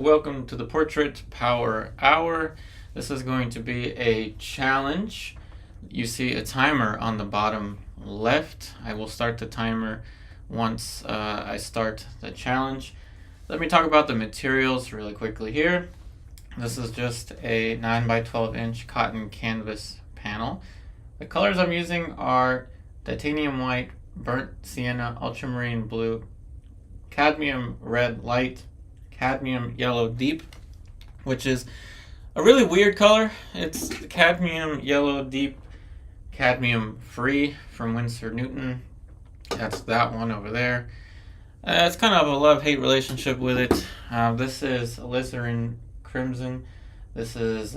Welcome to the Portrait Power Hour. This is going to be a challenge. You see a timer on the bottom left. I will start the timer once I start the challenge. Let me talk about the materials really quickly here. This is just a 9 by 12 inch cotton canvas panel. The colors I'm using are titanium white, burnt sienna, ultramarine blue, cadmium red light, cadmium yellow deep, which is a really weird color. It's cadmium yellow deep, cadmium free from Winsor Newton. That's that one over there. It's kind of a love-hate relationship with it. This is alizarin crimson. This is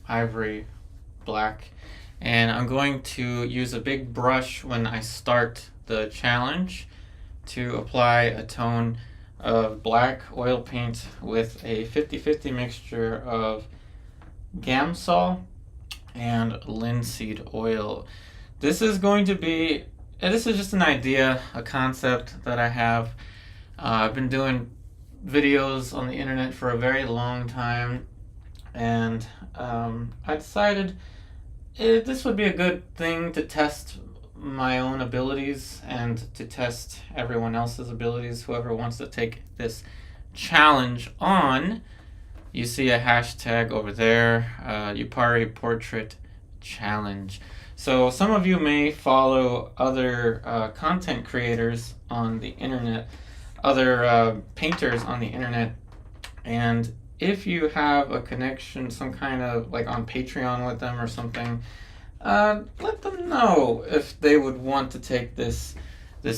ivory black. And I'm going to use a big brush when I start the challenge to apply a tone of black oil paint with a 50-50 mixture of Gamsol and linseed oil. This is just an idea, a concept that I have. I've been doing videos on the internet for a very long time, and I decided this would be a good thing to test my own abilities and to test everyone else's abilities, whoever wants to take this challenge on. You see a hashtag over there, Yupari Portrait Challenge. So some of you may follow other content creators on the internet, other painters on the internet, and if you have a connection, some kind of like on Patreon with them or something, let them know if they would want to take this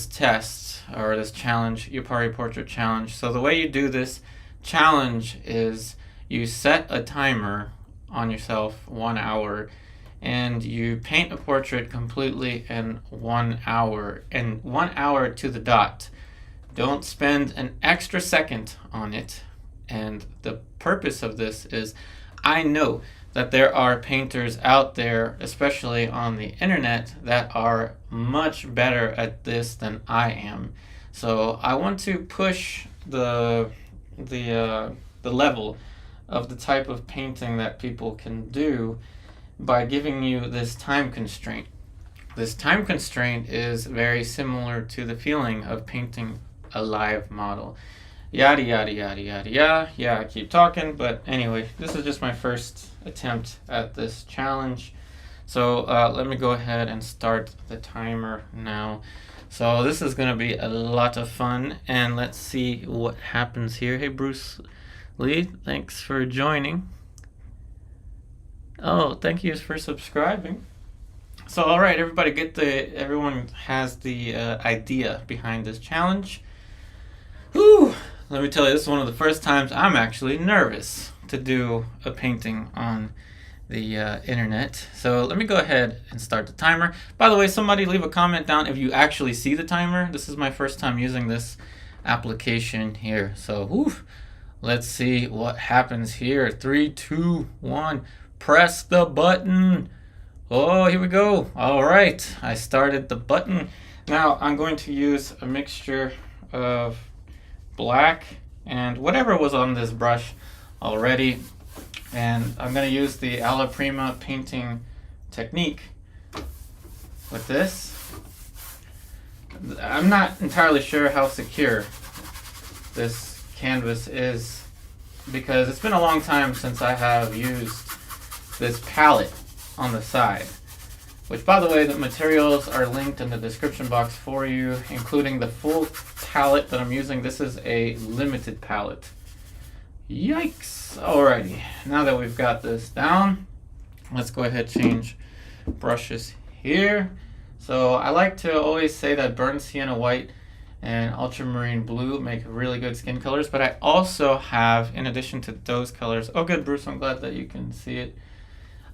test or this challenge, Yupari Portrait Challenge. So the way you do this challenge is you set a timer on yourself, 1 hour, and you paint a portrait completely in 1 hour, and 1 hour to the dot. Don't spend an extra second on it. And the purpose of this is, I know that there are painters out there, especially on the internet, that are much better at this than I am. So I want to push the level of the type of painting that people can do by giving you this time constraint. This time constraint is very similar to the feeling of painting a live model. Yada yada yada yada yada. Yeah, I keep talking, but anyway, this is just my first attempt at this challenge. So let me go ahead and start the timer now. So this is going to be a lot of fun, and let's see what happens here. Hey Bruce Lee, thanks for joining. Oh, thank you for subscribing. So all right, everybody, everyone has the idea behind this challenge. Whew. Let me tell you, this is one of the first times I'm actually nervous to do a painting on the internet. So let me go ahead and start the timer. By the way, somebody leave a comment down if you actually see the timer. This is my first time using this application here. So let's see what happens here. 3, 2, 1, press the button. Oh, here we go. All right, I started the button. Now I'm going to use a mixture of black and whatever was on this brush already, and I'm going to use the Alla Prima painting technique with this. I'm not entirely sure how secure this canvas is because it's been a long time since I have used this palette on the side, which, by the way, the materials are linked in the description box for you, including the full palette that I'm using. This is a limited palette. Yikes! Alrighty, now that we've got this down, let's go ahead and change brushes here. So I like to always say that burnt sienna white and ultramarine blue make really good skin colors, but I also have, in addition to those colors, oh good Bruce, I'm glad that you can see it.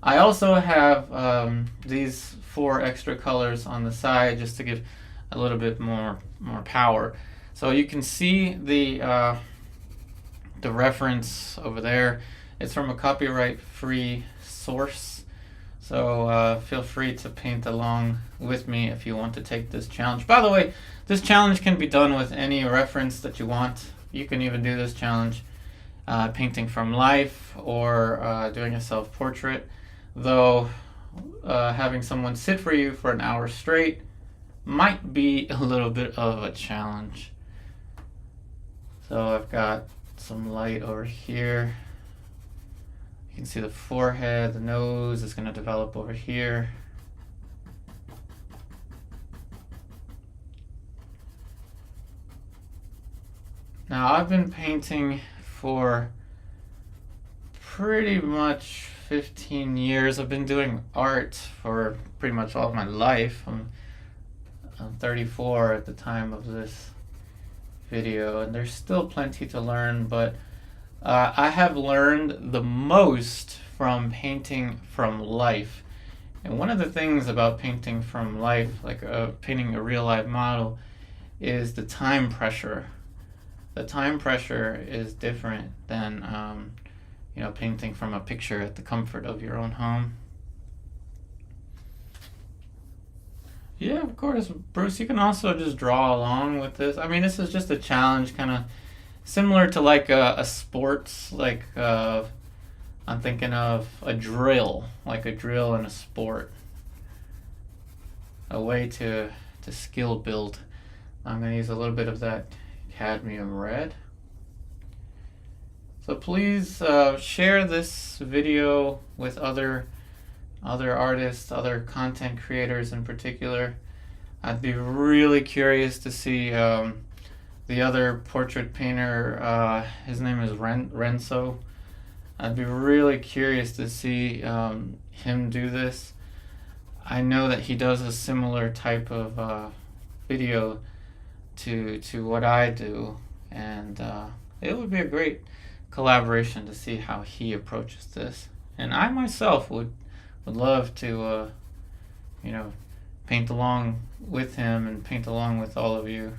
I also have these 4 extra colors on the side just to give a little bit more power. So you can see the reference over there. It's from a copyright-free source. So feel free to paint along with me if you want to take this challenge. By the way, this challenge can be done with any reference that you want. You can even do this challenge painting from life or doing a self-portrait, though having someone sit for you for an hour straight might be a little bit of a challenge. So I've got some light over here. You can see the forehead, the nose is going to develop over here. Now I've been painting for pretty much 15 years. I've been doing art for pretty much all of my life. I'm 34 at the time of this video, and there's still plenty to learn, but I have learned the most from painting from life. And one of the things about painting from life, like painting a real life model, is the time pressure. The time pressure is different than painting from a picture at the comfort of your own home. Yeah, of course, Bruce, you can also just draw along with this. I mean, this is just a challenge, kind of similar to like a sports, like I'm thinking of a drill, like a drill in a sport. A way to skill build. I'm going to use a little bit of that cadmium red. So please share this video with other artists, other content creators in particular. I'd be really curious to see the other portrait painter. His name is Renzo. I'd be really curious to see him do this. I know that he does a similar type of video to what I do, and it would be a great collaboration to see how he approaches this. And I myself would love to paint along with him and paint along with all of you.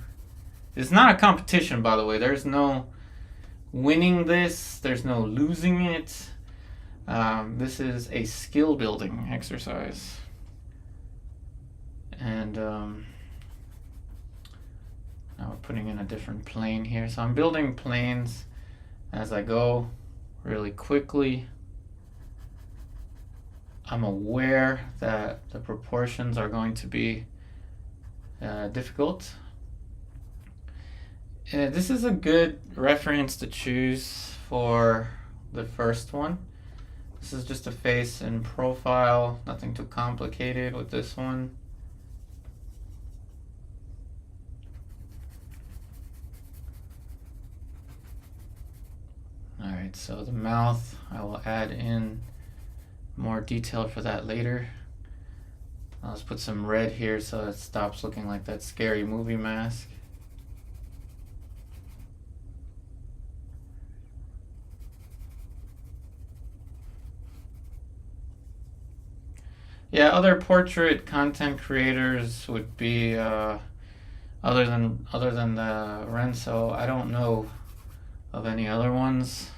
It's not a competition, by the way. There's no winning this, there's no losing it. This is a skill building exercise. And now we're putting in a different plane here. So I'm building planes as I go really quickly. I'm aware that the proportions are going to be difficult. This is a good reference to choose for the first one. This is just a face and profile, nothing too complicated with this one. Alright, so the mouth, I will add in more detail for that later. Let's put some red here so it stops looking like that scary movie mask. Yeah, other portrait content creators would be other than the Renzo. I don't know of any other ones.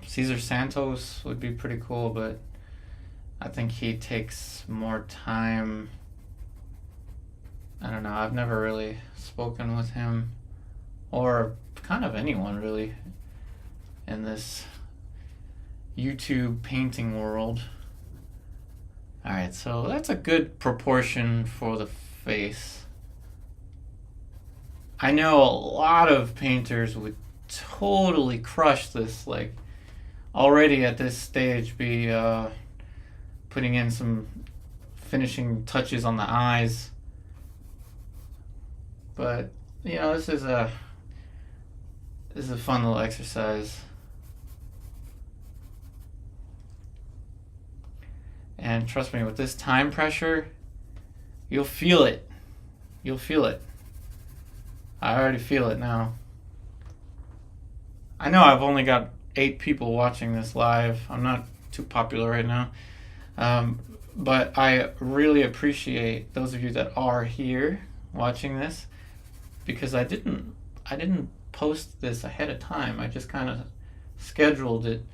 Cesar Santos would be pretty cool, but I think he takes more time. I don't know, I've never really spoken with him, or kind of anyone really, in this YouTube painting world. Alright, so that's a good proportion for the face. I know a lot of painters would totally crush this, like already at this stage be putting in some finishing touches on the eyes. But this is a fun little exercise. And trust me, with this time pressure, you'll feel it. You'll feel it. I already feel it now. I know I've only got 8 people watching this live. I'm not too popular right now. But I really appreciate those of you that are here watching this, because I didn't post this ahead of time. I just kind of scheduled it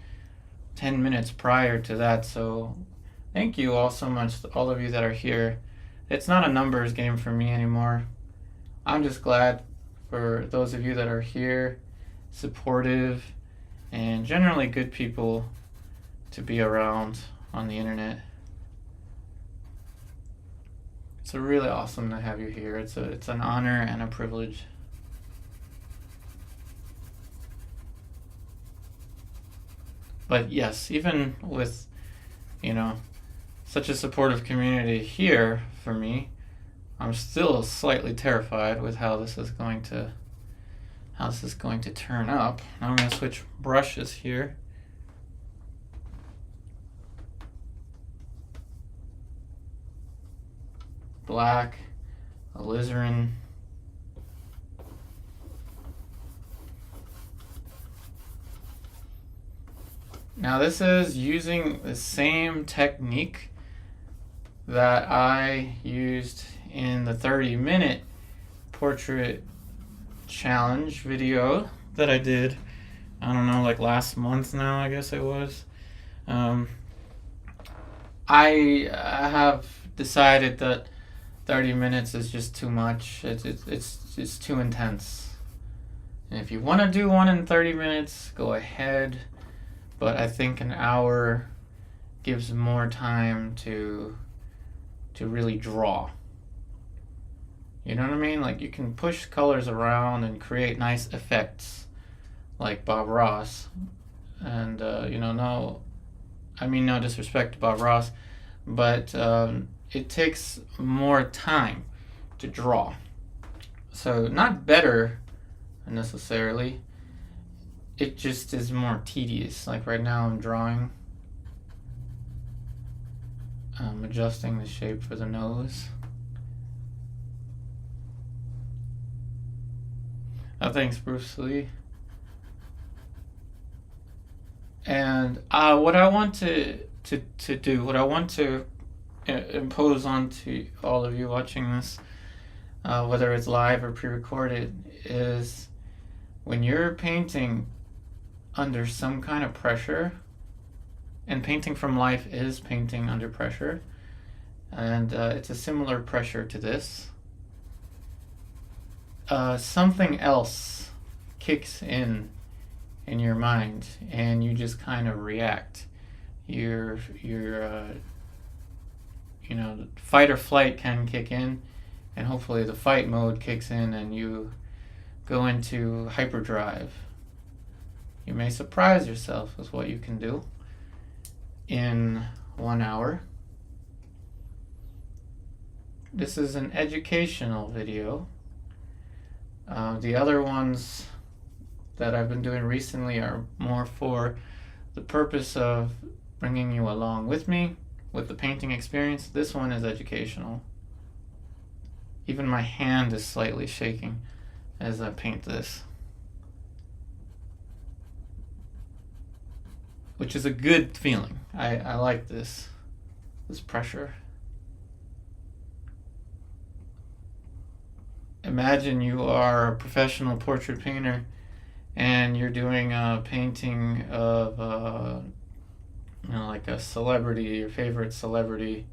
10 minutes prior to that. So thank you all so much, all of you that are here. It's not a numbers game for me anymore. I'm just glad for those of you that are here supportive, and generally good people to be around on the internet. It's really awesome to have you here. It's an honor and a privilege. But yes, even with, such a supportive community here for me, I'm still slightly terrified with how this is going to turn up. Now I'm going to switch brushes here. Black, alizarin. Now this is using the same technique that I used in the 30-minute portrait challenge video that I did, I don't know, like last month now, I guess it was. I have decided that 30 minutes is just too much. It's too intense. And if you want to do one in 30 minutes, go ahead. But I think an hour gives more time to really draw. You know what I mean? Like, you can push colors around and create nice effects like Bob Ross. And, no disrespect to Bob Ross, but it takes more time to draw. So not better necessarily. It just is more tedious. Like right now I'm drawing. I'm adjusting the shape for the nose. Thanks, Bruce Lee. And what I want to impose onto all of you watching this, whether it's live or pre-recorded, is when you're painting under some kind of pressure, and painting from life is painting under pressure, and it's a similar pressure to this, something else kicks in your mind, and you just kind of react. Your fight or flight can kick in, and hopefully the fight mode kicks in and you go into hyperdrive. You may surprise yourself with what you can do in 1 hour. This is an educational video. The other ones that I've been doing recently are more for the purpose of bringing you along with me with the painting experience. This one is educational. Even my hand is slightly shaking as I paint this, which is a good feeling. I like this pressure. Imagine you are a professional portrait painter and you're doing a painting of like a celebrity, your favorite celebrity,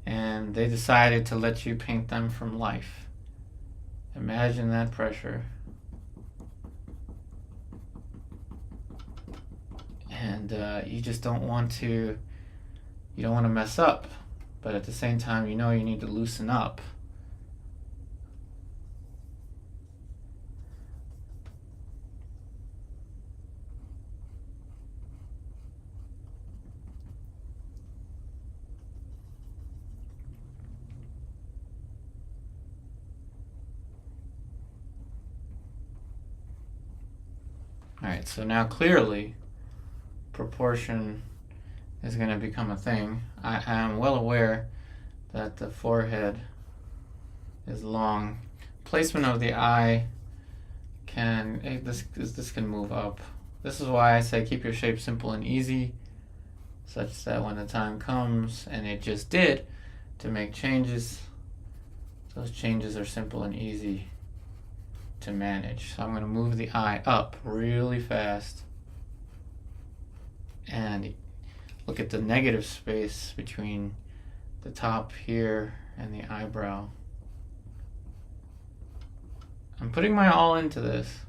and they decided to let you paint them from life. Imagine that pressure. And you just don't want to mess up, but at the same time you need to loosen up. Alright, so now clearly proportion is going to become a thing. I am well aware that the forehead is long. Placement of the eye this can move up. This is why I say keep your shape simple and easy, such that when the time comes, and it just did, to make changes, those changes are simple and easy to manage. So I'm going to move the eye up really fast and look at the negative space between the top here and the eyebrow. I'm putting my all into this.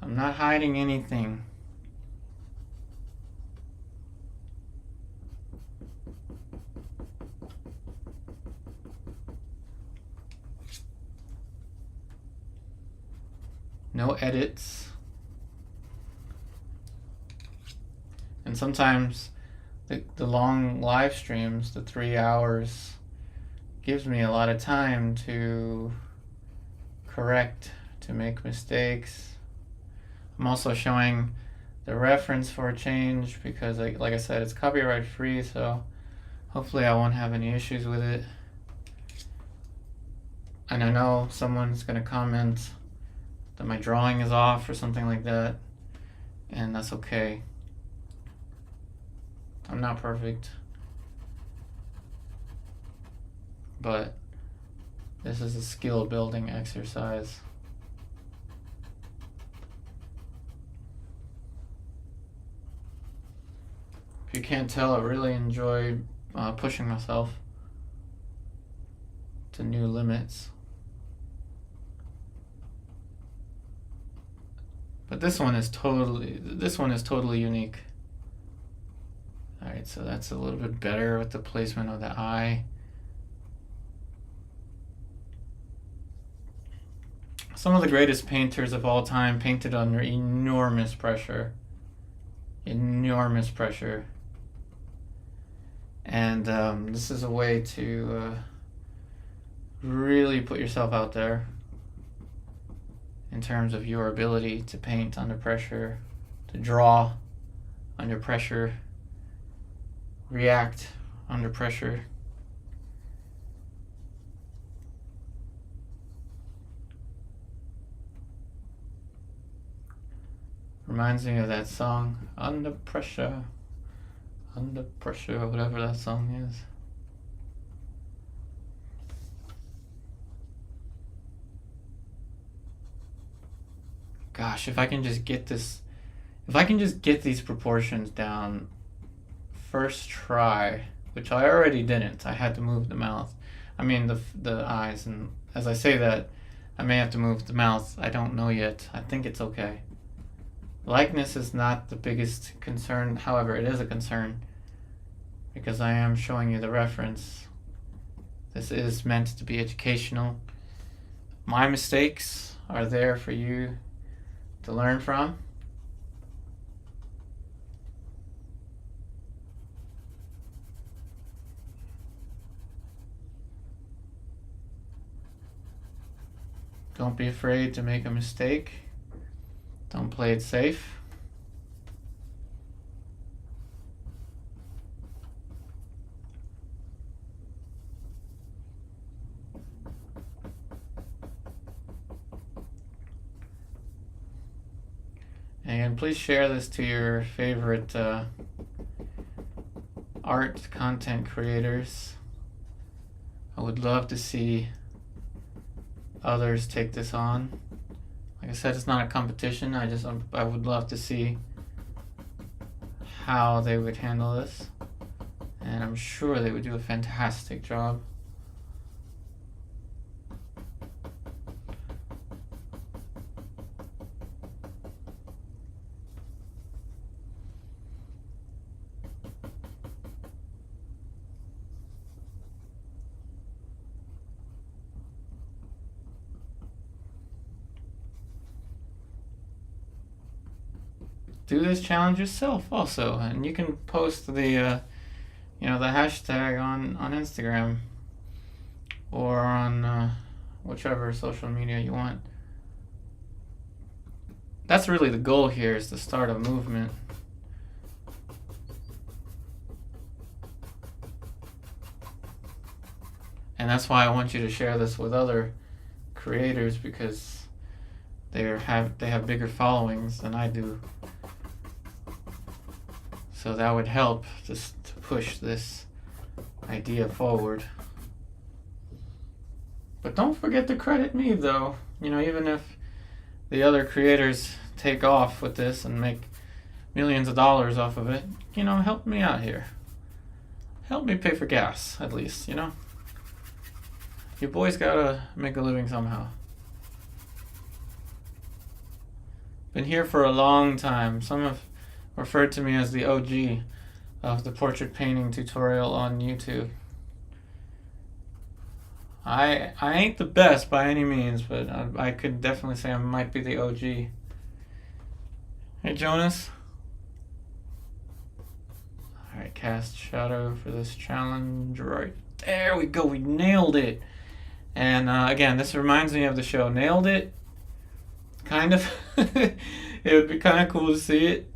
I'm not hiding anything. No edits. And sometimes the long live streams, the 3 hours, gives me a lot of time to correct, to make mistakes. I'm also showing the reference for a change because, like I said, it's copyright free, so hopefully I won't have any issues with it. And I know someone's going to comment that my drawing is off or something like that, and that's okay. I'm not perfect, but this is a skill building exercise. If you can't tell, I really enjoy pushing myself to new limits. But this one is totally unique. Alright, so that's a little bit better with the placement of the eye. Some of the greatest painters of all time painted under enormous pressure. Enormous pressure. And this is a way to really put yourself out there in terms of your ability to paint under pressure, to draw under pressure, react under pressure. Reminds me of that song, Under Pressure, whatever that song is. Gosh, if I can just get these proportions down first try, which I already didn't. I had to move the mouth. I mean the eyes, and as I say that, I may have to move the mouth. I don't know yet. I think it's okay. Likeness is not the biggest concern. However, it is a concern because I am showing you the reference. This is meant to be educational. My mistakes are there for you to learn from. Don't be afraid to make a mistake. Don't play it safe. And please share this to your favorite art content creators. I would love to see others take this on. Like I said, it's not a competition. I would love to see how they would handle this, and I'm sure they would do a fantastic job. Do this challenge yourself also, and you can post the the hashtag on Instagram or on whichever social media you want. That's really the goal here, is to start a movement. And that's why I want you to share this with other creators, because they have bigger followings than I do. So that would help just to push this idea forward. But don't forget to credit me, though. Even if the other creators take off with this and make millions of dollars off of it, help me out here. Help me pay for gas, at least, Your boy's gotta make a living somehow. Been here for a long time. Some have referred to me as the OG of the portrait painting tutorial on YouTube. I ain't the best by any means, but I could definitely say I might be the OG. Hey, Jonas. Alright, cast shadow for this challenge. Right there we go. We nailed it. And again, this reminds me of the show Nailed It. Kind of. It would be kind of cool to see it.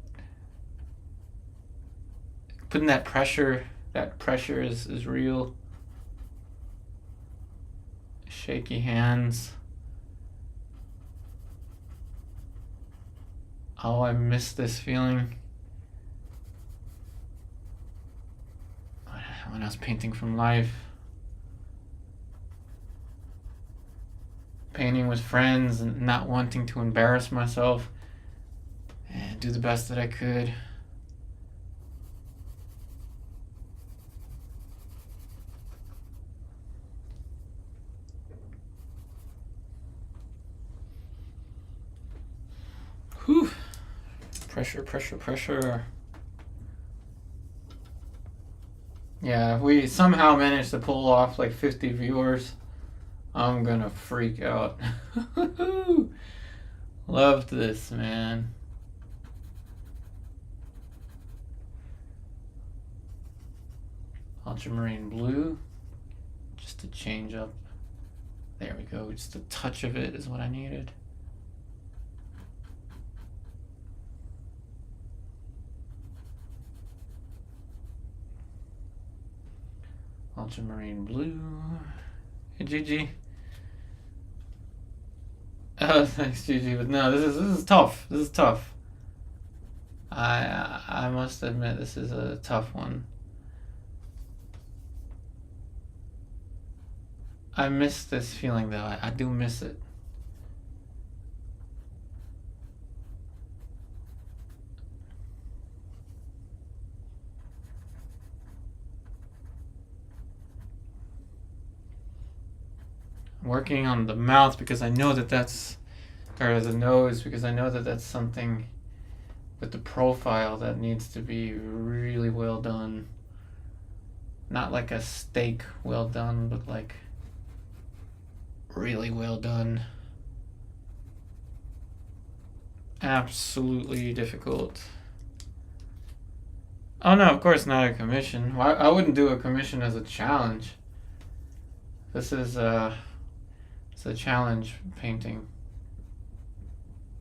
Putting that pressure is real. Shaky hands. Oh, I miss this feeling. When I was painting from life. Painting with friends and not wanting to embarrass myself. And do the best that I could. Whew. Pressure, pressure, pressure. Yeah, if we somehow manage to pull off like 50 viewers, I'm gonna freak out. Loved this, man. Ultramarine blue, just to change up. There we go, just a touch of it is what I needed. Ultramarine blue. Hey, Gigi. Oh, thanks, Gigi. But no, this is tough. This is tough. I must admit, this is a tough one. I miss this feeling, though. I do miss it. Working on the mouth because I know that that's, or the nose, because I know that that's something with the profile that needs to be really well done. Not like a steak well done, but like really well done. Absolutely difficult. Oh no, of course not a commission. I wouldn't do a commission as a challenge. This is it's a challenge painting.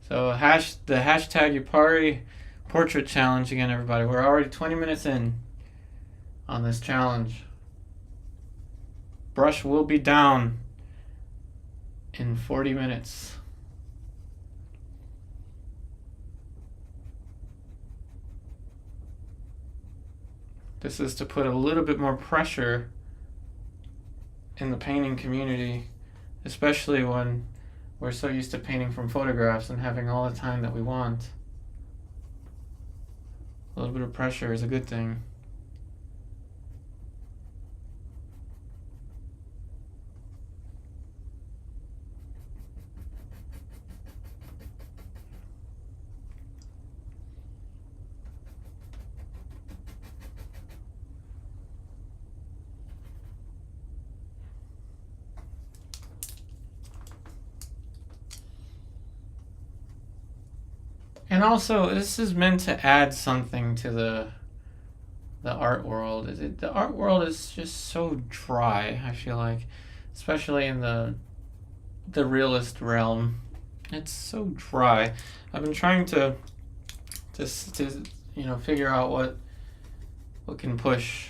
So the hashtag Yupari portrait challenge again, everybody. We're already 20 minutes in on this challenge. Brush will be down in 40 minutes. This is to put a little bit more pressure in the painting community, especially when we're so used to painting from photographs and having all the time that we want. A little bit of pressure is a good thing. And also, this is meant to add something to the art world. The art world is just so dry, I feel like, especially in the realist realm. It's so dry. I've been trying to figure out what can push,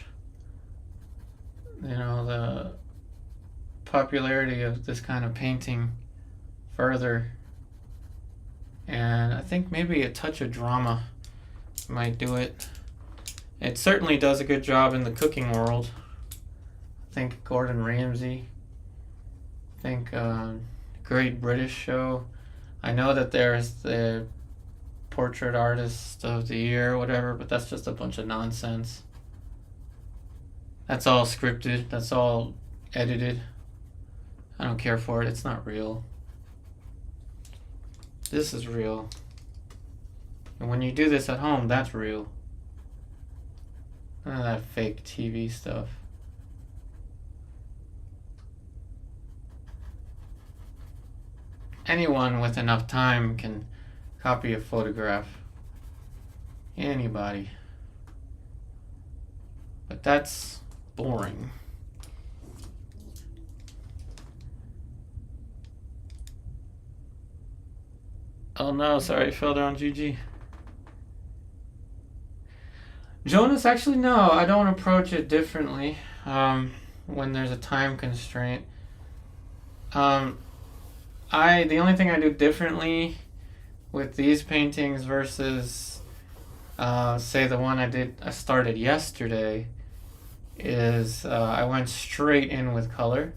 the popularity of this kind of painting further. And I think maybe a touch of drama might do it. It certainly does a good job in the cooking world. I think Gordon Ramsay. I think Great British Show. I know that there's the Portrait Artist of the Year or whatever, but that's just a bunch of nonsense. That's all scripted. That's all edited. I don't care for it. It's not real. This is real. And when you do this at home, that's real. None of that fake TV stuff. Anyone with enough time can copy a photograph. Anybody. But that's boring. Oh no, sorry, fell down, GG. Jonas, actually, no, I don't approach it differently when there's a time constraint. The only thing I do differently with these paintings versus, say, the one I started yesterday, is I went straight in with color,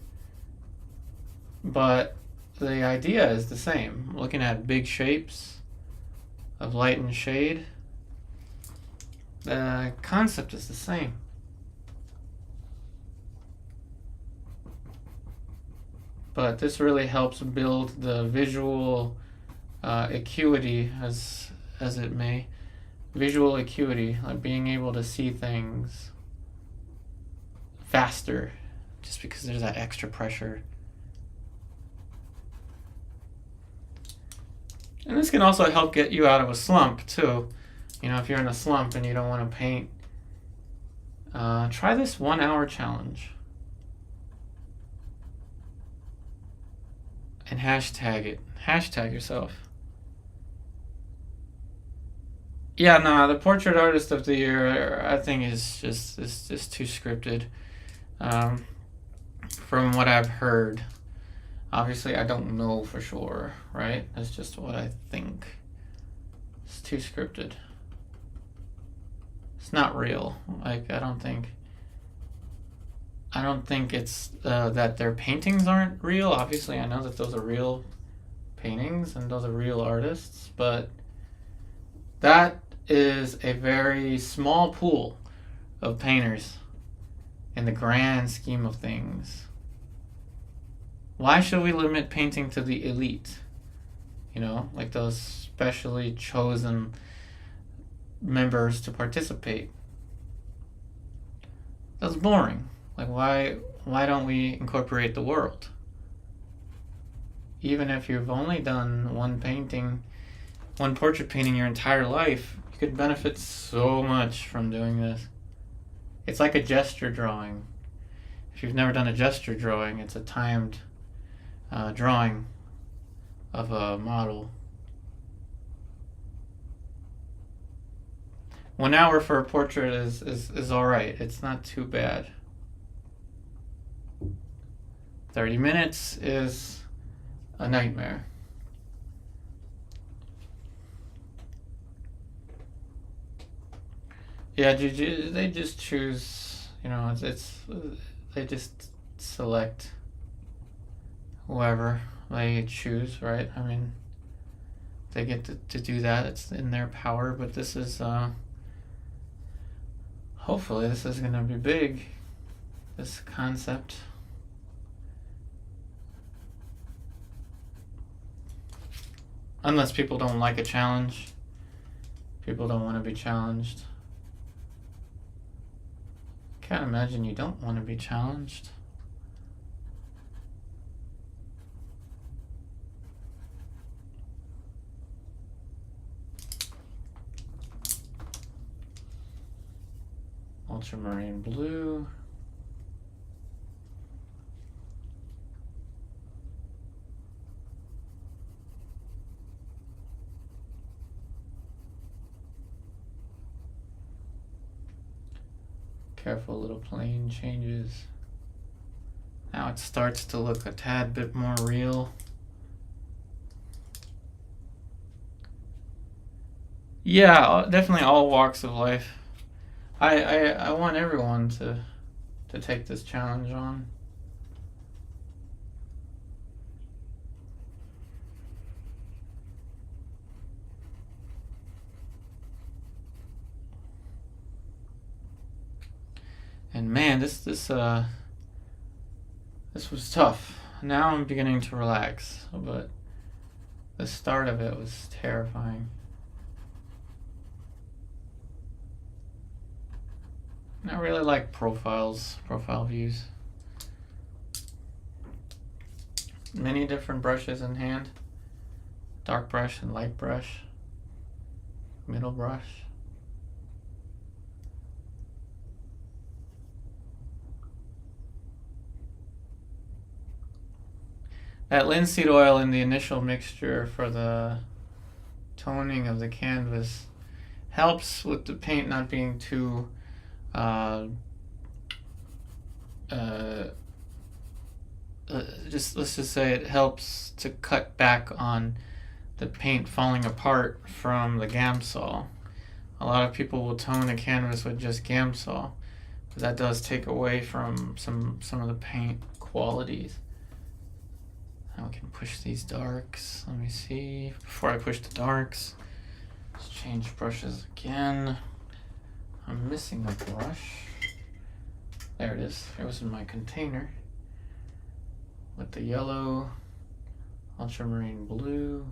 but the idea is the same. Looking at big shapes of light and shade, the concept is the same. But this really helps build the visual acuity, as it may. Visual acuity, like being able to see things faster, just because there's that extra pressure. And this can also help get you out of a slump too. You know, if you're in a slump and you don't want to paint, try this 1 hour challenge. And hashtag it. Hashtag yourself. Yeah, no, the portrait artist of the year, I think, is just too scripted. From what I've heard, obviously I don't know for sure, right? That's just what I think. It's too scripted. It's not real. Like, I don't think it's that their paintings aren't real. Obviously, I know that those are real paintings and those are real artists, but that is a very small pool of painters in the grand scheme of things. Why should we limit painting to the elite? You know, like those specially chosen members to participate. That's boring. Like, why don't we incorporate the world? Even if you've only done one portrait painting your entire life, you could benefit so much from doing this. It's like a gesture drawing. If you've never done a gesture drawing, it's a timed drawing of a model. 1 hour for a portrait is all right. It's not too bad. 30 minutes is a nightmare. Yeah, they just choose, you know, they just select whoever they choose, right? I mean, they get to do that. It's in their power, but this is, hopefully this is going to be big, this concept. Unless people don't like a challenge. People don't want to be challenged. Can't imagine you don't want to be challenged. Ultramarine blue. Careful little plane changes. Now it starts to look a tad bit more real. Yeah, definitely all walks of life. I want everyone to take this challenge on. And man, this was tough. Now I'm beginning to relax, but the start of it was terrifying. I really like profile views. Many different brushes in hand. Dark brush and light brush. Middle brush. That linseed oil in the initial mixture for the toning of the canvas helps with the paint not being too let's just say it helps to cut back on the paint falling apart from the Gamsol. A lot of people will tone a canvas with just Gamsol, but that does take away from some of the paint qualities. Now we can push these darks. Let me see. Before I push the darks, let's change brushes again. I'm missing a brush. There it is. It was in my container. With the yellow, ultramarine blue.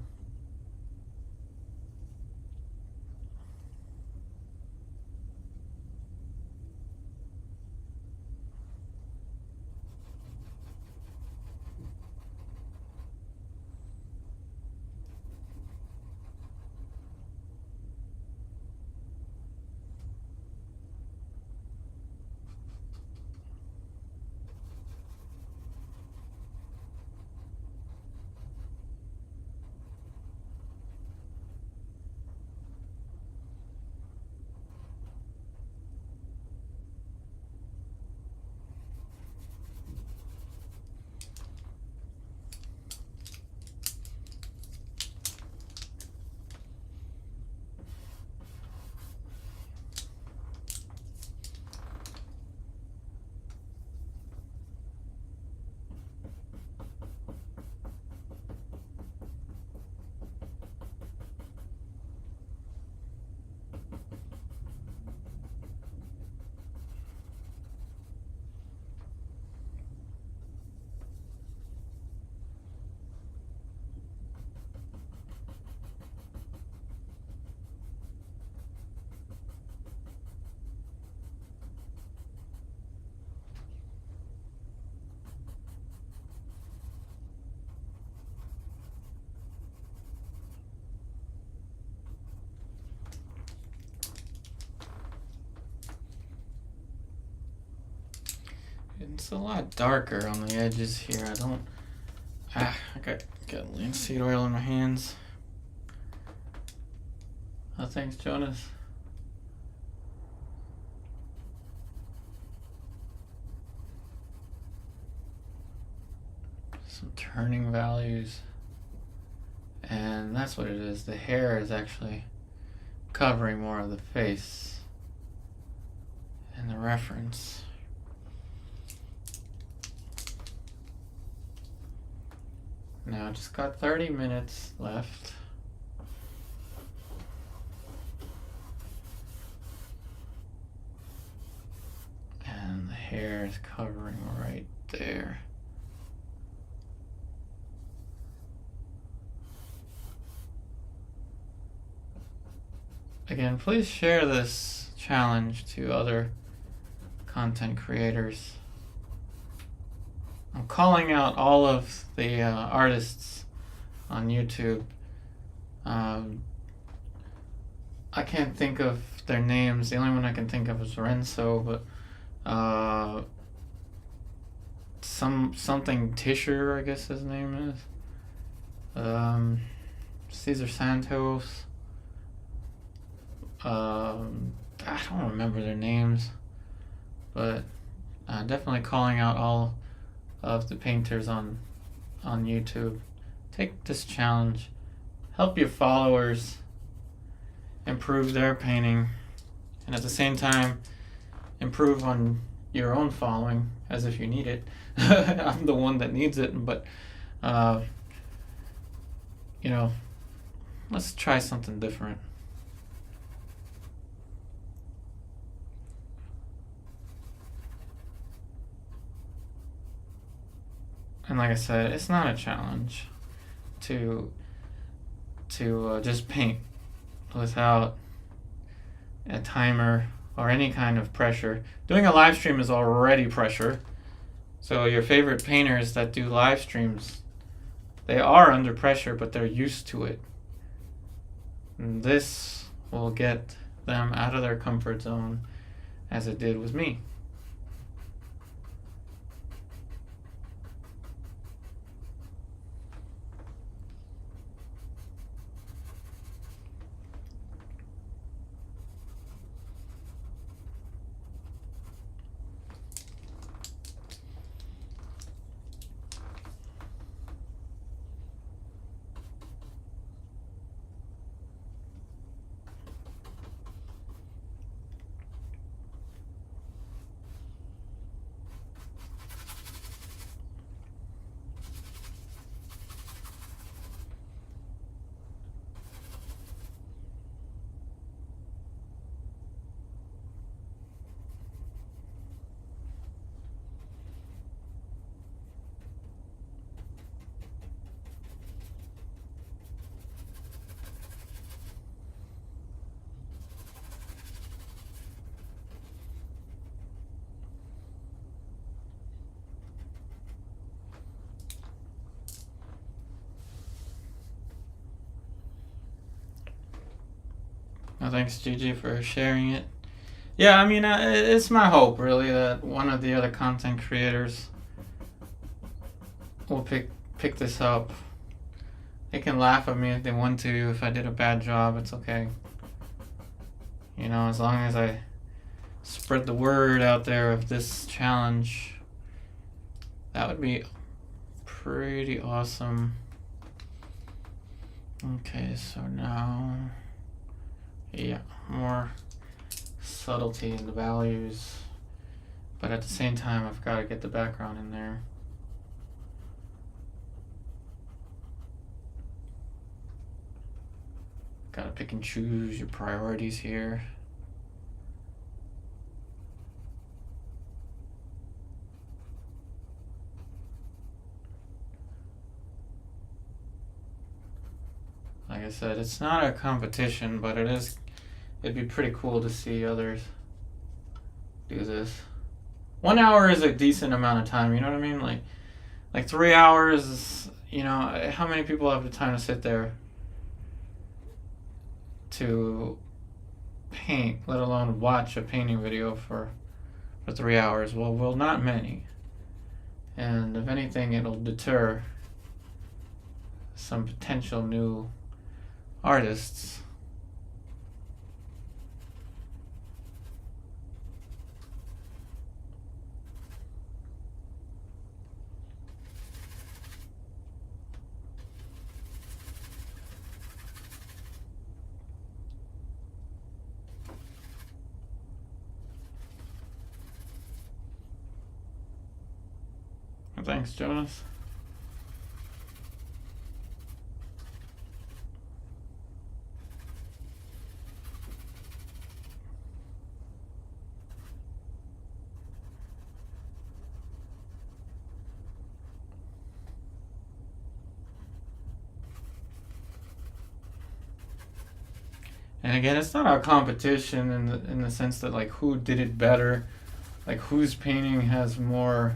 It's a lot darker on the edges here. I got linseed oil in my hands. Oh, thanks, Jonas. Some turning values. And that's what it is. The hair is actually covering more of the face in the reference. Now, just got 30 minutes left. And the hair is covering right there. Again, please share this challenge to other content creators. I'm calling out all of the artists on YouTube. I can't think of their names. The only one I can think of is Renzo, but something Tisher, I guess his name is. Cesar Santos. I don't remember their names, but definitely calling out all of the painters on YouTube. Take this challenge. Help your followers improve their painting, and at the same time improve on your own following, as if you need it. I'm the one that needs it, but let's try something different. And like I said, it's not a challenge to just paint without a timer or any kind of pressure. Doing a live stream is already pressure. So your favorite painters that do live streams, they are under pressure, but they're used to it. And this will get them out of their comfort zone, as it did with me. Well, thanks, Gigi, for sharing it. Yeah, I mean, it's my hope, really, that one of the other content creators will pick this up. They can laugh at me if they want to. If I did a bad job, it's okay. You know, as long as I spread the word out there of this challenge, that would be pretty awesome. Okay, so now, yeah, more subtlety in the values, but at the same time I've got to get the background in there. Got to pick and choose your priorities here. Like I said, it's not a competition, but it'd be pretty cool to see others do this. 1 hour is a decent amount of time, you know what I mean? Like 3 hours, you know, how many people have the time to sit there to paint, let alone watch a painting video for 3 hours? Well, not many. And if anything, it'll deter some potential new artists. Thanks, Jonas. And again, it's not a competition in the sense that like who did it better, like whose painting has more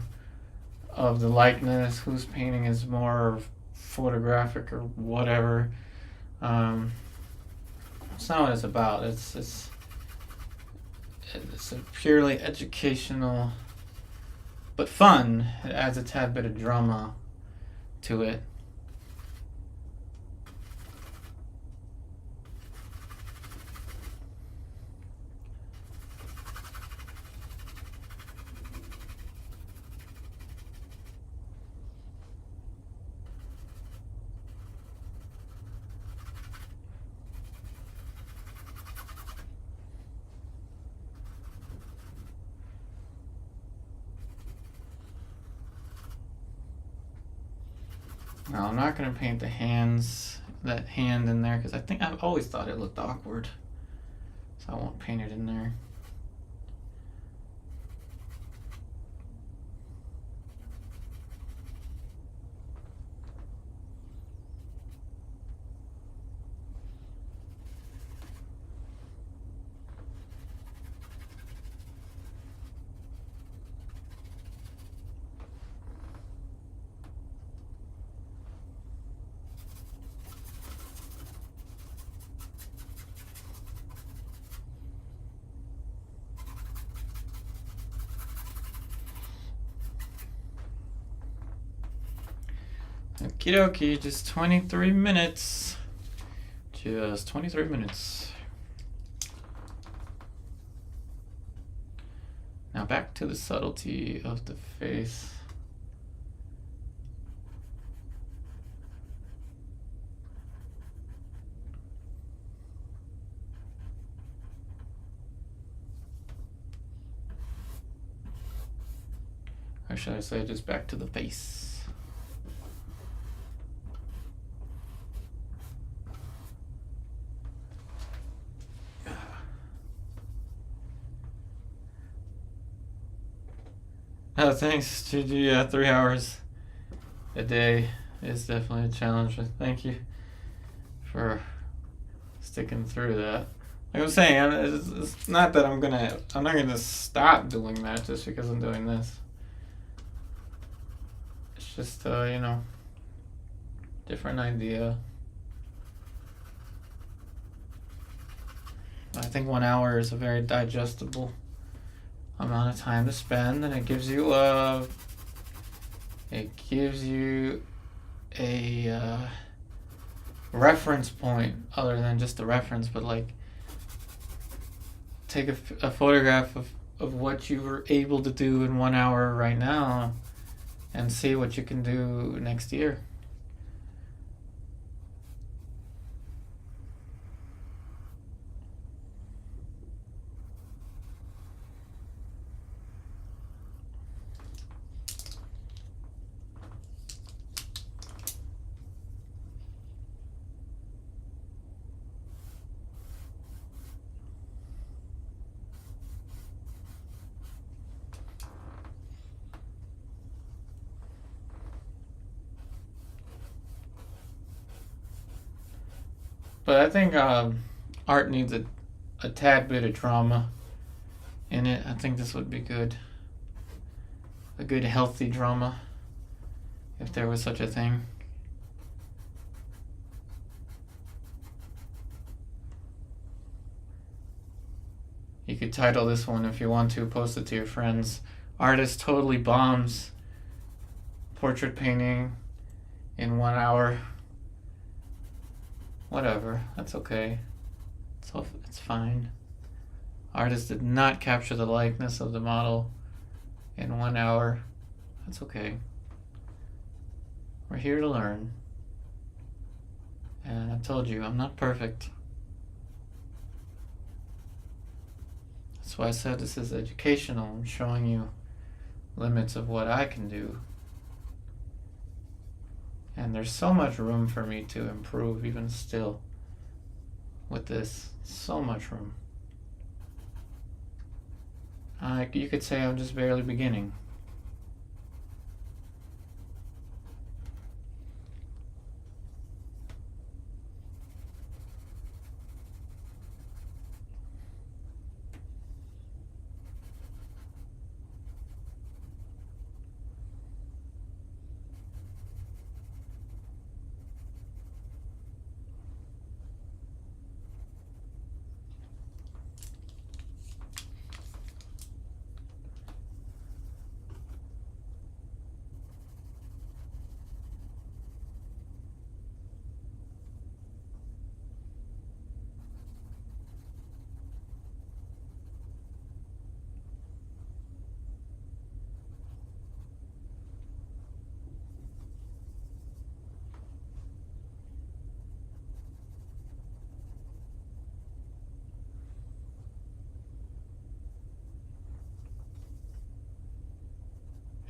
of the likeness, whose painting is more photographic or whatever. It's not what it's about. It's a purely educational, but fun. It adds a tad bit of drama to it. Now I'm not going to paint the hands, that hand in there, because I think I've always thought it looked awkward. So I won't paint it in there. Okie dokie, just 23 minutes. Just 23 minutes. Now back to the subtlety of the face. Or should I say just back to the face? Oh, thanks, Gigi. Yeah, 3 hours a day is definitely a challenge. Thank you for sticking through that. Like I'm saying, it's not that I'm not gonna stop doing that just because I'm doing this. It's just different idea. I think 1 hour is a very digestible amount of time to spend, and it gives you a reference point, other than just a reference, but like take a photograph of what you were able to do in 1 hour right now and see what you can do next year. But I think art needs a tad bit of drama in it. I think this would be good. A good healthy drama, if there was such a thing. You could title this one, if you want to, post it to your friends. Artist totally bombs portrait painting in 1 hour. Whatever, that's okay. It's fine. Artist did not capture the likeness of the model in 1 hour. That's okay. We're here to learn. And I told you, I'm not perfect. That's why I said this is educational. I'm showing you limits of what I can do. And there's so much room for me to improve, even still, with this. So much room. You could say I'm just barely beginning.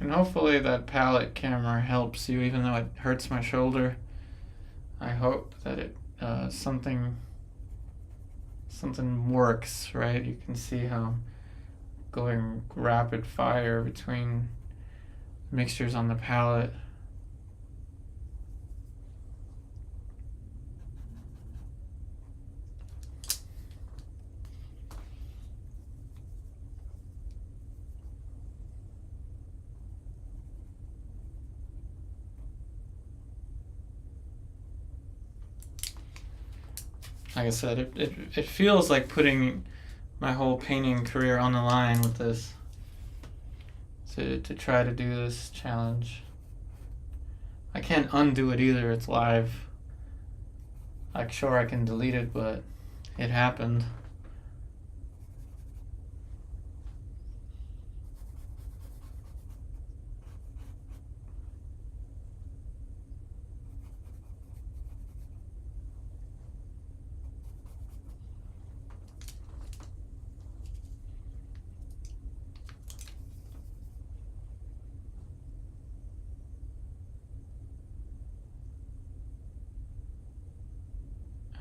And hopefully that palette camera helps you, even though it hurts my shoulder. I hope that it something works, right? You can see how I'm going rapid fire between mixtures on the palette. Like I said, it feels like putting my whole painting career on the line with this, to try to do this challenge. I can't undo it either, it's live. Like, sure, I can delete it, but it happened.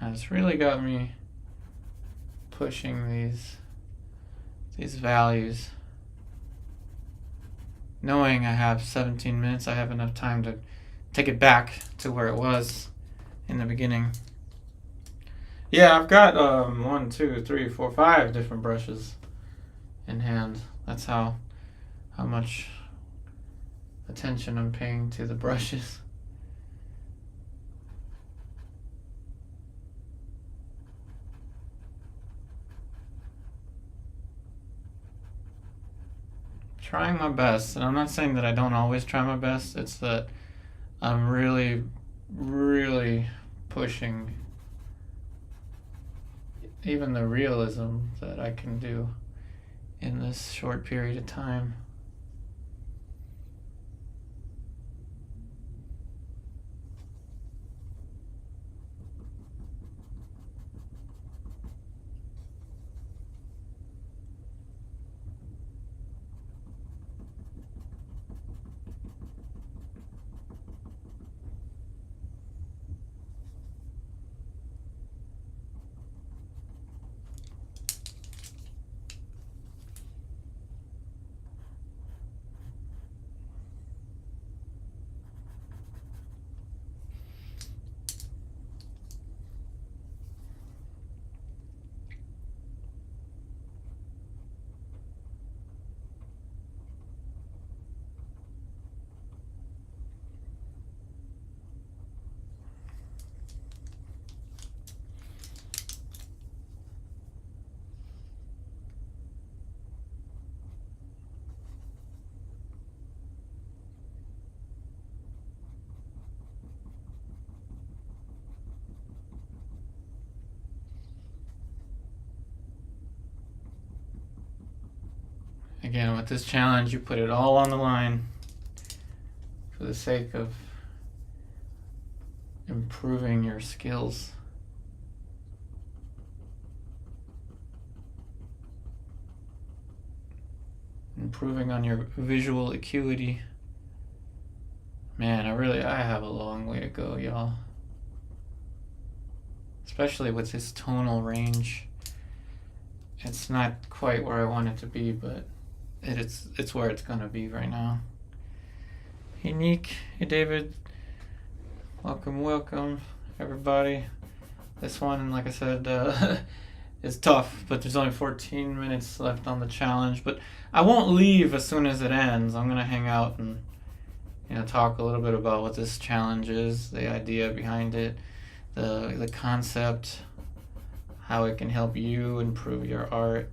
And it's really got me pushing these values. Knowing I have 17 minutes, I have enough time to take it back to where it was in the beginning. Yeah, I've got 1, 2, 3, 4, 5 different brushes in hand. That's how much attention I'm paying to the brushes. Trying my best, and I'm not saying that I don't always try my best, it's that I'm really, really pushing even the realism that I can do in this short period of time. Again, with this challenge, you put it all on the line for the sake of improving your skills. Improving on your visual acuity. Man, I have a long way to go, y'all. Especially with this tonal range. It's not quite where I want it to be, but it's where it's gonna be right now. Hey Nick, hey David, welcome everybody. This one, like I said, is tough, but there's only 14 minutes left on the challenge. But I won't leave as soon as it ends. I'm gonna hang out and talk a little bit about what this challenge is, the idea behind it, the concept, how it can help you improve your art.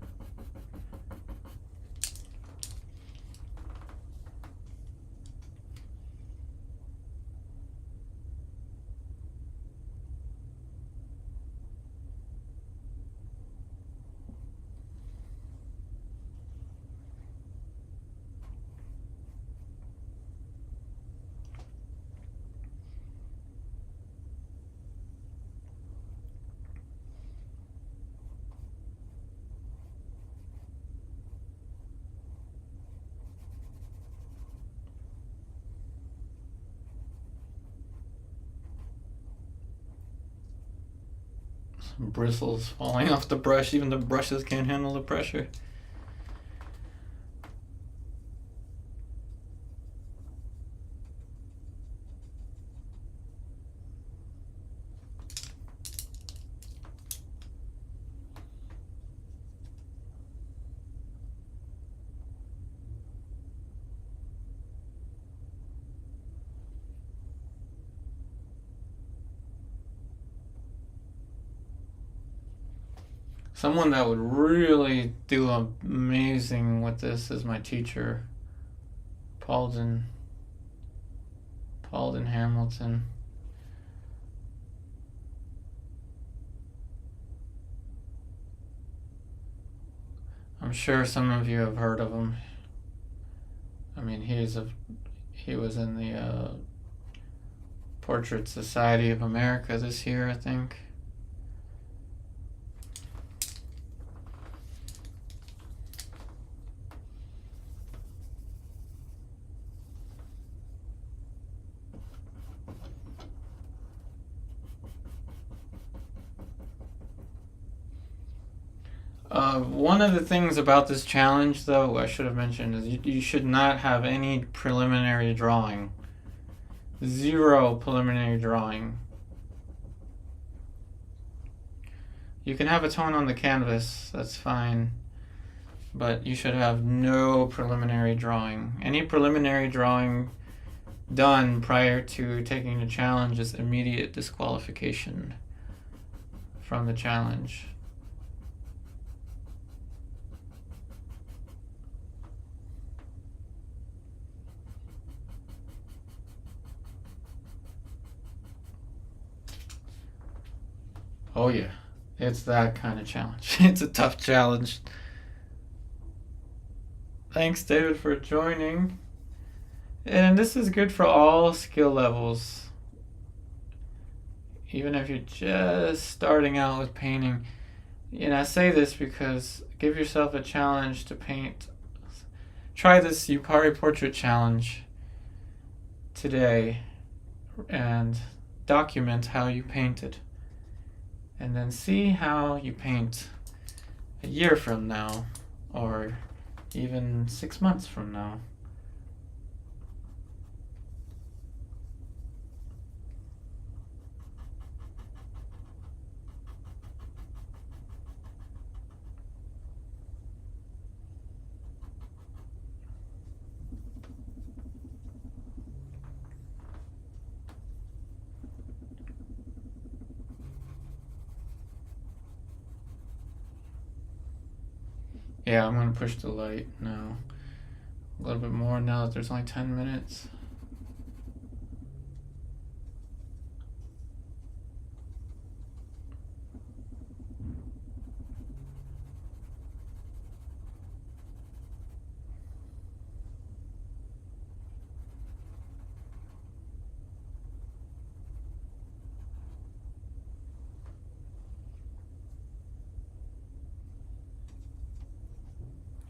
Some bristles falling off the brush. Even the brushes can't handle the pressure. Someone that would really do amazing with this is my teacher, Paulden. Paulden Hamilton. I'm sure some of you have heard of him. I mean, he was in the Portrait Society of America this year, I think. One of the things about this challenge, though, I should have mentioned, is you should not have any preliminary drawing. 0 preliminary drawing. You can have a tone on the canvas, that's fine, but you should have no preliminary drawing. Any preliminary drawing done prior to taking the challenge is immediate disqualification from the challenge. Oh yeah, it's that kind of challenge. It's a tough challenge. Thanks, David, for joining. And this is good for all skill levels. Even if you're just starting out with painting. And I say this because give yourself a challenge to paint. Try this Yupari Portrait Challenge today and document how you painted. And then see how you paint a year from now, or even 6 months from now. Yeah, I'm going to push the light now. A little bit more now that there's only 10 minutes.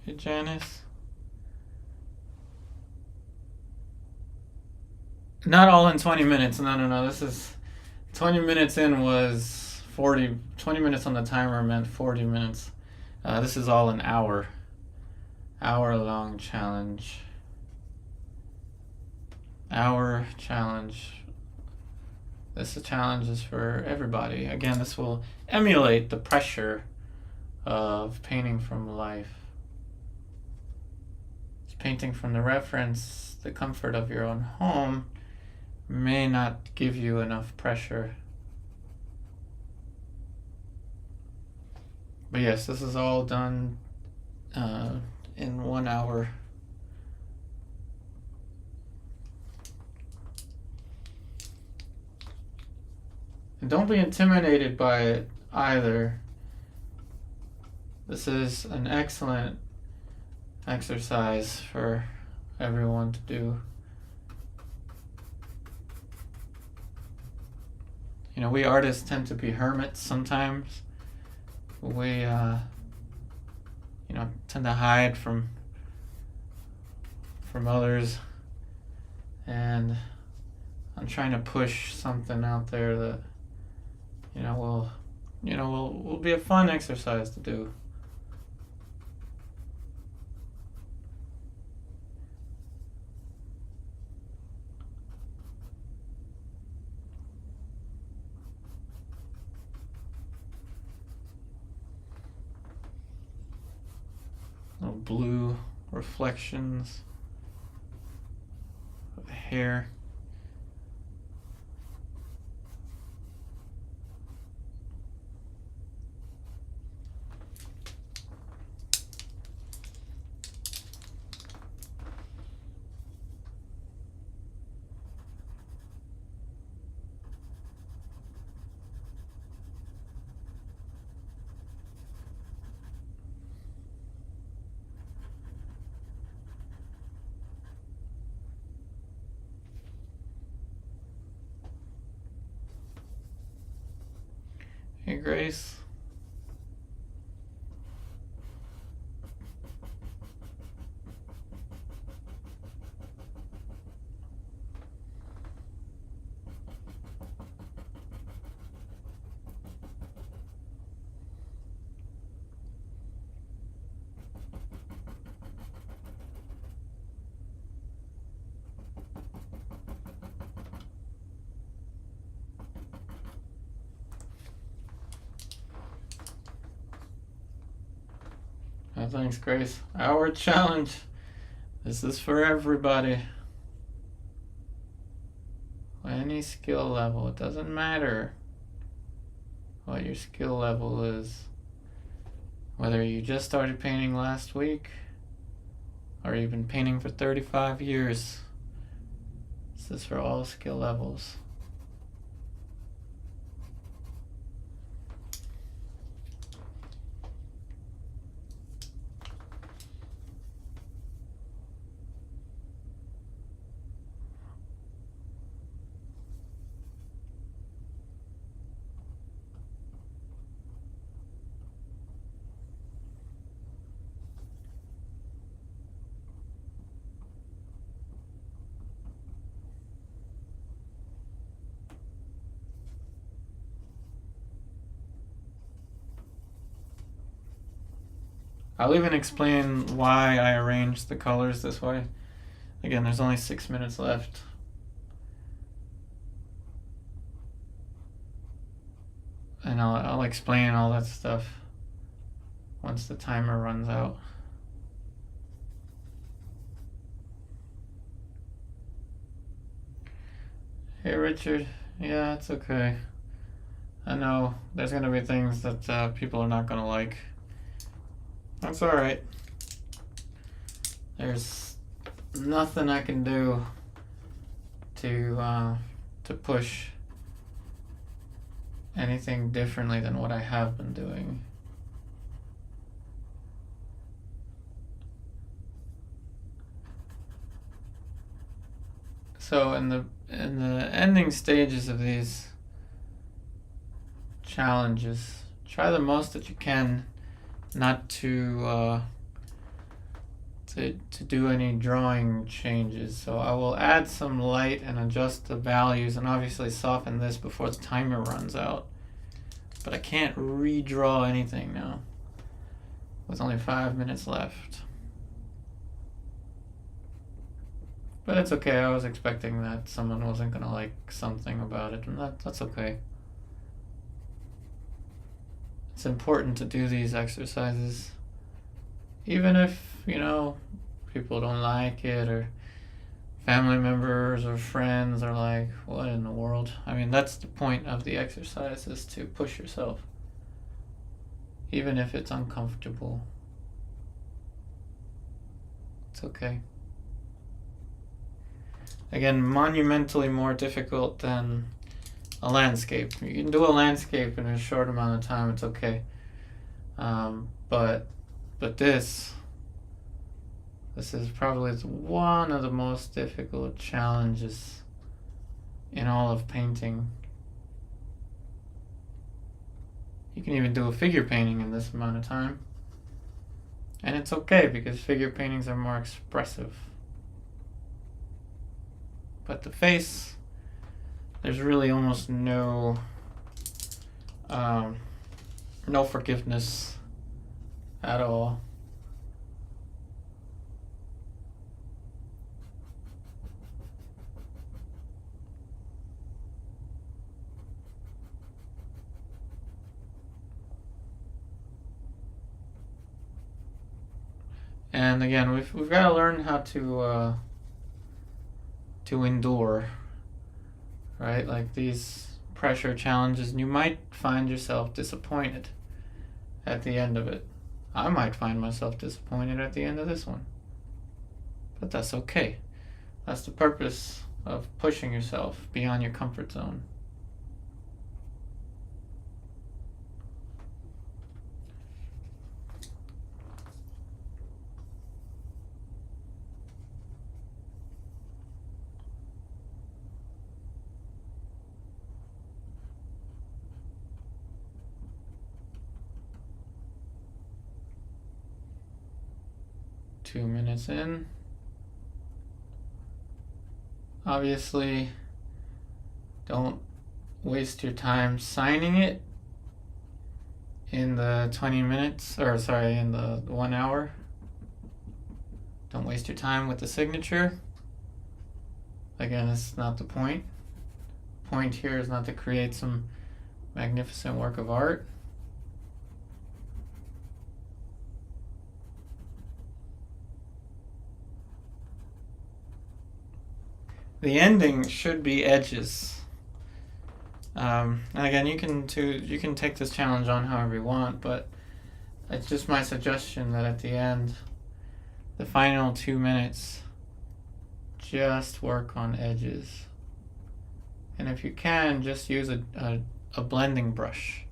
Hey, Janice. Not all in 20 minutes. No. This is 20 minutes in was 40. 20 minutes on the timer meant 40 minutes. This is all an hour. Hour-long challenge. Hour challenge. This challenge is for everybody. Again, this will emulate the pressure of painting from life. Painting from the reference, the comfort of your own home, may not give you enough pressure. But yes, this is all done in 1 hour. And don't be intimidated by it either. This is an excellent exercise for everyone to do. You know, we artists tend to be hermits sometimes. We, tend to hide from others, and I'm trying to push something out there that, will be a fun exercise to do. Little blue reflections of the hair. Grace. Oh, thanks, Grace. Our challenge. This is for everybody. Any skill level. It doesn't matter what your skill level is. Whether you just started painting last week or you've been painting for 35 years. This is for all skill levels. I'll even explain why I arranged the colors this way. Again, there's only 6 minutes left. And I'll explain all that stuff once the timer runs out. Hey Richard, yeah, it's okay. I know there's gonna be things that people are not gonna like. That's alright. There's nothing I can do to push anything differently than what I have been doing. So in the ending stages of these challenges, try the most that you can not to do any drawing changes. So I will add some light and adjust the values and obviously soften this before the timer runs out. But I can't redraw anything now with only 5 minutes left. But it's okay, I was expecting that someone wasn't gonna like something about it, and that's okay. It's important to do these exercises, even if, you know, people don't like it, or family members or friends are like, what in the world? I mean, that's the point of the exercise, is to push yourself, even if it's uncomfortable. It's okay. Again, monumentally more difficult than a landscape. You can do a landscape in a short amount of time, it's okay. But this is probably one of the most difficult challenges in all of painting. You can even do a figure painting in this amount of time. And it's okay, because figure paintings are more expressive. But the face, there's really almost no forgiveness at all. And again, we've got to learn how to endure, right? Like these pressure challenges, and you might find yourself disappointed at the end of it. I might find myself disappointed at the end of this one, but that's okay. That's the purpose of pushing yourself beyond your comfort zone. 2 minutes in. Obviously, don't waste your time signing it in the 20 minutes, or sorry, in the 1 hour. Don't waste your time with the signature. Again, it's not the point. The point here is not to create some magnificent work of art. The ending should be edges. And again, you can take this challenge on however you want, but it's just my suggestion that at the end, the final 2 minutes, just work on edges. And if you can, just use a blending brush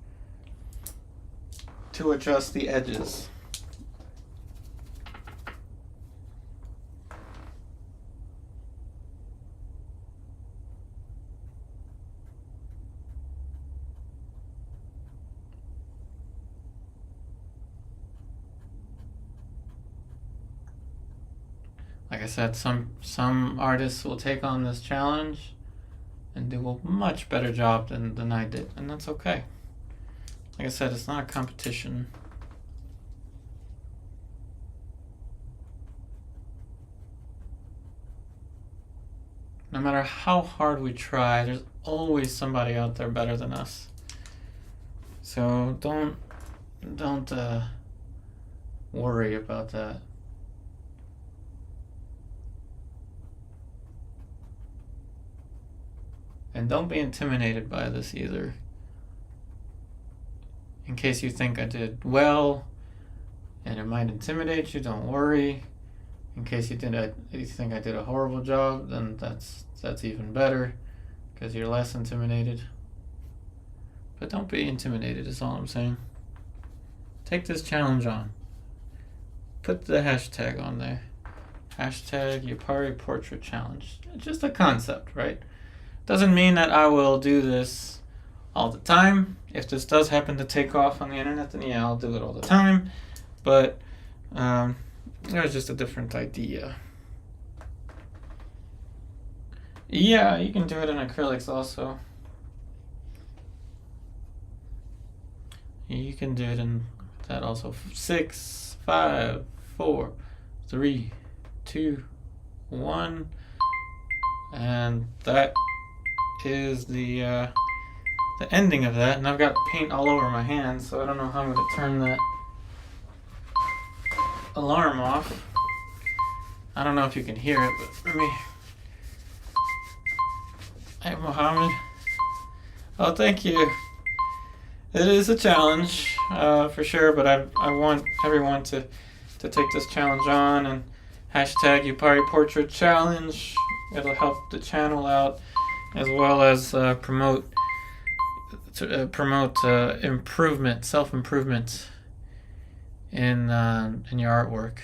to adjust the edges. Like I said, some artists will take on this challenge and do a much better job than I did, and that's okay. Like I said, it's not a competition. No matter how hard we try, there's always somebody out there better than us. So don't worry about that. And don't be intimidated by this either. In case you think I did well and it might intimidate you, don't worry. In case you think I did a horrible job, then that's even better, because you're less intimidated. But don't be intimidated is all I'm saying. Take this challenge on. Put the hashtag on there. Hashtag Yupari Portrait Challenge. It's just a concept, right? Doesn't mean that I will do this all the time. If this does happen to take off on the internet, then yeah, I'll do it all the time. But there's just a different idea. Yeah, you can do it in acrylics also. You can do it in that also. 6, 5, 4, 3, 2, 1. And that is the ending of that, and I've got paint all over my hands, so I don't know how I'm going to turn that alarm off. I don't know if you can hear it, but let me... Hey, Mohammed. Oh, thank you. It is a challenge, for sure, but I want everyone to take this challenge on, and hashtag Yupari Portrait Challenge. It'll help the channel out, as well as promote improvement, self-improvement in your artwork.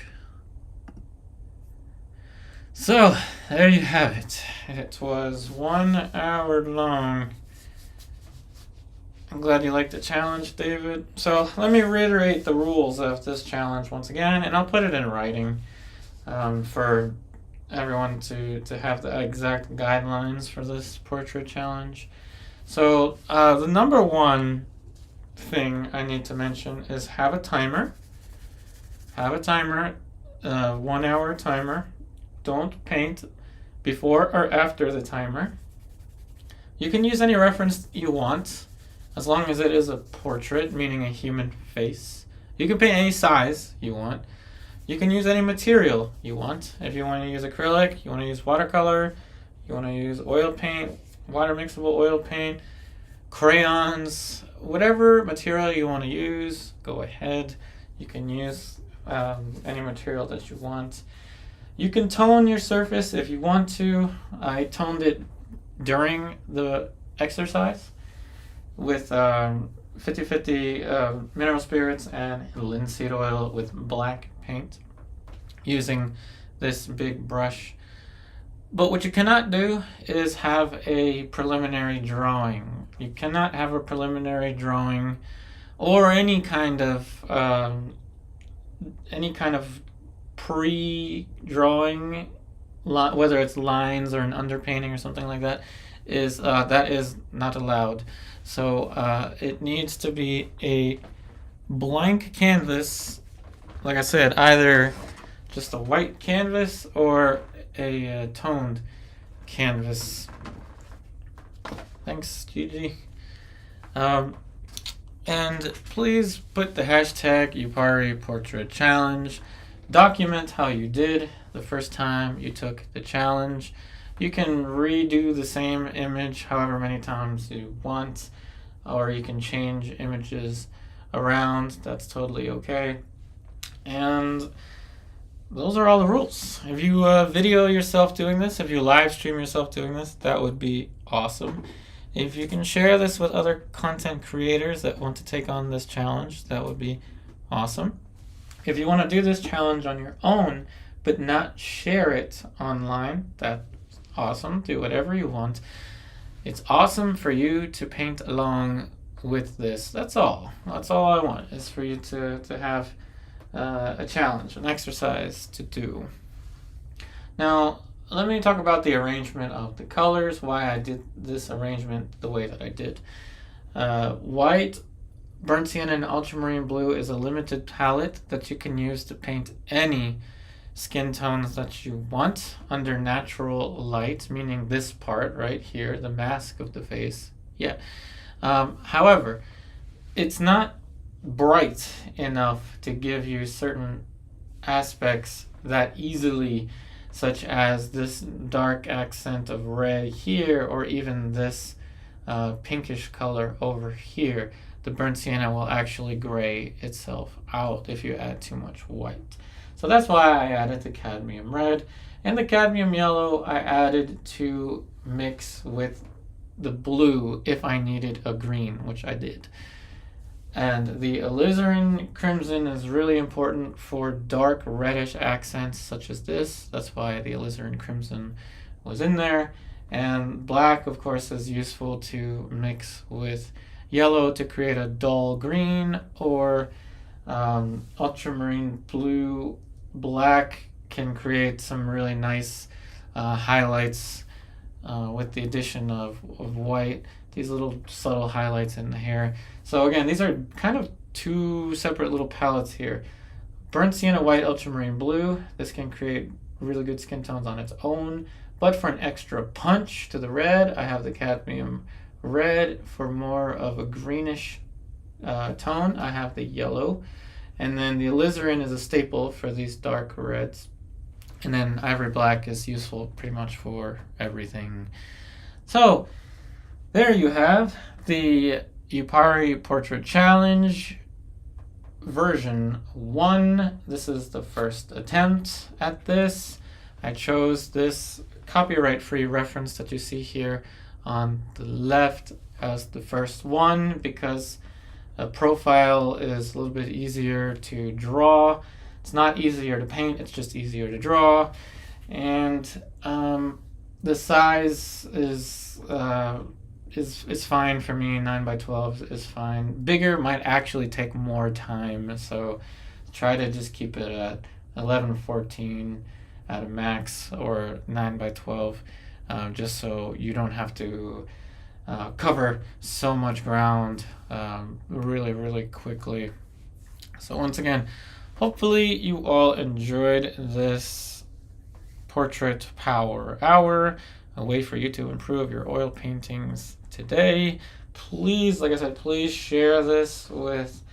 So there you have it. It was 1 hour long. I'm glad you liked the challenge, David. So let me reiterate the rules of this challenge once again, and I'll put it in writing for everyone to have the exact guidelines for this portrait challenge. So the number one thing I need to mention is have a timer. Have a timer, 1 hour timer. Don't paint before or after the timer. You can use any reference you want, as long as it is a portrait, meaning a human face. You can paint any size you want. You can use any material you want. If you want to use acrylic, you want to use watercolor, you want to use oil paint, water mixable oil paint, crayons, whatever material you want to use, go ahead. You can use any material that you want. You can tone your surface if you want to. I toned it during the exercise with 50-50 mineral spirits and linseed oil with black paint using this big brush. But what you cannot do is have a preliminary drawing. You cannot have a preliminary drawing or any kind of pre-drawing, whether it's lines or an underpainting or something like that, is not allowed. So it needs to be a blank canvas. Like I said, either just a white canvas or a toned canvas. Thanks, Gigi. And please put the hashtag yuparitheartist. Document how you did the first time you took the challenge. You can redo the same image however many times you want, or you can change images around. That's totally okay. And those are all the rules. If you video yourself doing this, if you live stream yourself doing this, that would be awesome. If you can share this with other content creators that want to take on this challenge, that would be awesome. If you want to do this challenge on your own, but not share it online, that's awesome. Do whatever you want. It's awesome for you to paint along with this. That's all. That's all I want, is for you to have a challenge, an exercise to do. Now, let me talk about the arrangement of the colors, why I did this arrangement the way that I did. White, burnt sienna, and ultramarine blue is a limited palette that you can use to paint any skin tones that you want under natural light, meaning this part right here, the mask of the face. Yeah. However, it's not bright enough to give you certain aspects that easily, such as this dark accent of red here, or even this pinkish color over here. The burnt sienna will actually gray itself out if you add too much white. So that's why I added the cadmium red. And the cadmium yellow I added to mix with the blue if I needed a green, which I did. And the alizarin crimson is really important for dark reddish accents such as this. That's why the alizarin crimson was in there. And black, of course, is useful to mix with yellow to create a dull green, or ultramarine blue. Black can create some really nice highlights with the addition of white. These little subtle highlights in the hair. So again, these are kind of two separate little palettes here. Burnt sienna, white, ultramarine blue. This can create really good skin tones on its own. But for an extra punch to the red, I have the cadmium red. For more of a greenish tone, I have the yellow. And then the alizarin is a staple for these dark reds. And then ivory black is useful pretty much for everything. So there you have the Yupari Portrait Challenge version 1. This is the first attempt at this. I chose this copyright-free reference that you see here on the left as the first one because a profile is a little bit easier to draw. It's not easier to paint, it's just easier to draw. And the size is fine for me. 9x12 is fine. Bigger might actually take more time, so try to just keep it at 11-14 at a max, or 9x12, just so you don't have to cover so much ground really quickly. So once again, hopefully you all enjoyed this Portrait Power Hour, a way for you to improve your oil paintings today. Please, like I said, please share this with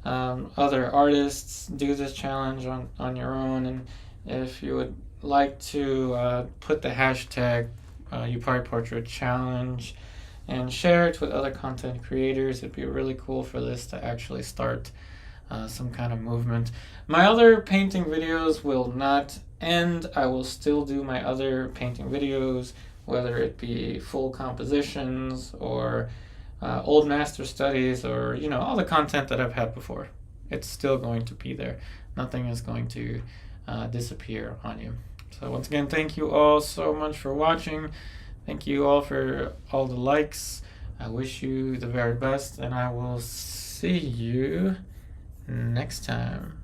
other artists. Do this challenge on your own, and if you would like to put the hashtag Yupari Portrait Challenge and share it with other content creators, it'd be really cool for this to actually start some kind of movement. My other painting videos will not end. I will still do my other painting videos, whether it be full compositions or old master studies, or all the content that I've had before. It's still going to be there. Nothing is going to disappear on you. So once again, thank you all so much for watching. Thank you all for all the likes. I wish you the very best, and I will see you next time.